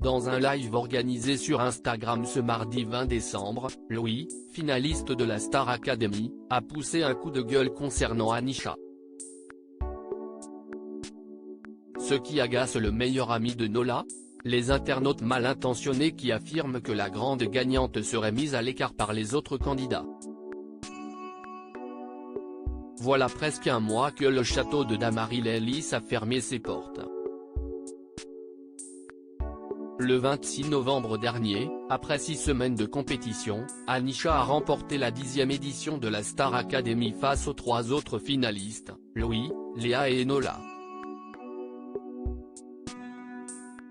Dans un live organisé sur Instagram ce mardi 20 décembre, Louis, finaliste de la Star Academy, a poussé un coup de gueule concernant Anisha. Ce qui agace le meilleur ami de Nola? Les internautes mal intentionnés qui affirment que la grande gagnante serait mise à l'écart par les autres candidats. Voilà presque un mois que le château de Dammarie-les-Lys a fermé ses portes. Le 26 novembre dernier, après 6 semaines de compétition, Anisha a remporté la 10e édition de la Star Academy face aux 3 autres finalistes, Louis, Léa et Nola.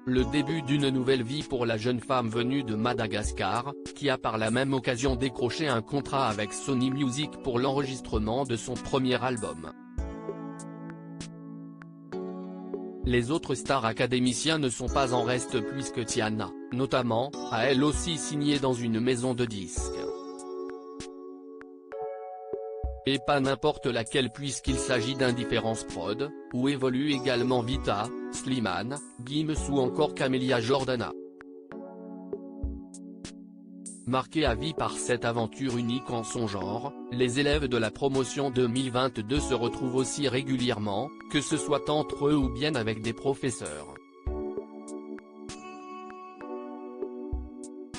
Le début d'une nouvelle vie pour la jeune femme venue de Madagascar, qui a par la même occasion décroché un contrat avec Sony Music pour l'enregistrement de son premier album. Les autres stars académiciens ne sont pas en reste puisque Tiana, notamment, a elle aussi signé dans une maison de disques. Et pas n'importe laquelle puisqu'il s'agit d'Indifférence Prod, où évoluent également Vita, Slimane, Gims ou encore Camélia Jordana. Marqués à vie par cette aventure unique en son genre, les élèves de la promotion 2022 se retrouvent aussi régulièrement, que ce soit entre eux ou bien avec des professeurs.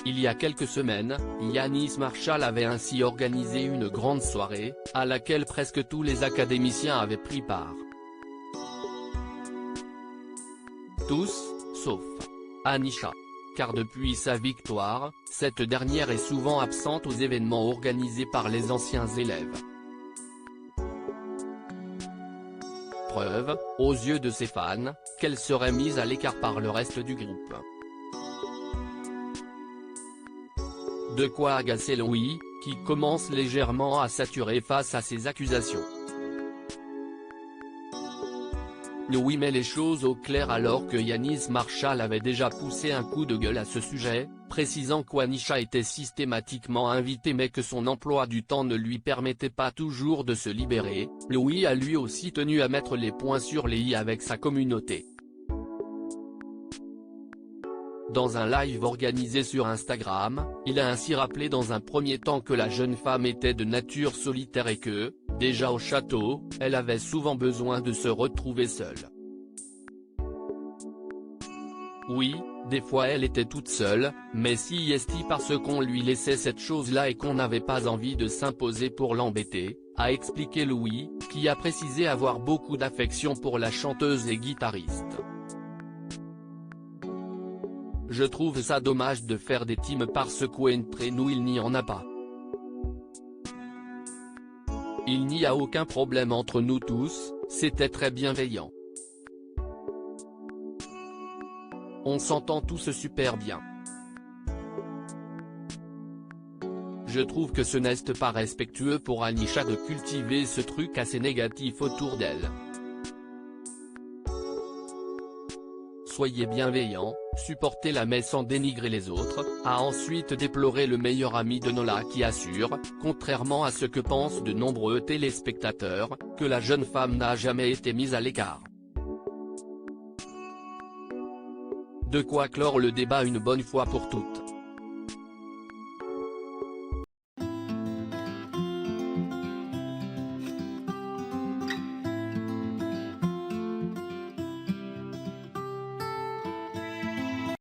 Il y a quelques semaines, Yanis Marshall avait ainsi organisé une grande soirée, à laquelle presque tous les académiciens avaient pris part. Tous, sauf Anisha. Car depuis sa victoire, cette dernière est souvent absente aux événements organisés par les anciens élèves. Preuve, aux yeux de ses fans, qu'elle serait mise à l'écart par le reste du groupe. De quoi agacer Louis, qui commence légèrement à saturer face à ces accusations. Louis met les choses au clair alors que Yanis Marshall avait déjà poussé un coup de gueule à ce sujet, précisant qu'Anisha était systématiquement invitée mais que son emploi du temps ne lui permettait pas toujours de se libérer. Louis a lui aussi tenu à mettre les points sur les i avec sa communauté. Dans un live organisé sur Instagram, il a ainsi rappelé dans un premier temps que la jeune femme était de nature solitaire et que, déjà au château, elle avait souvent besoin de se retrouver seule. Oui, des fois elle était toute seule, mais si est parce qu'on lui laissait cette chose-là et qu'on n'avait pas envie de s'imposer pour l'embêter, a expliqué Louis, qui a précisé avoir beaucoup d'affection pour la chanteuse et guitariste. Je trouve ça dommage de faire des teams parce qu'entre nous il n'y en a pas. Il n'y a aucun problème entre nous tous, c'était très bienveillant. On s'entend tous super bien. Je trouve que ce n'est pas respectueux pour Anisha de cultiver ce truc assez négatif autour d'elle. Soyez bienveillants, supportez-la mais sans dénigrer les autres, a ensuite déploré le meilleur ami de Nola qui assure, contrairement à ce que pensent de nombreux téléspectateurs, que la jeune femme n'a jamais été mise à l'écart. De quoi clore le débat une bonne fois pour toutes.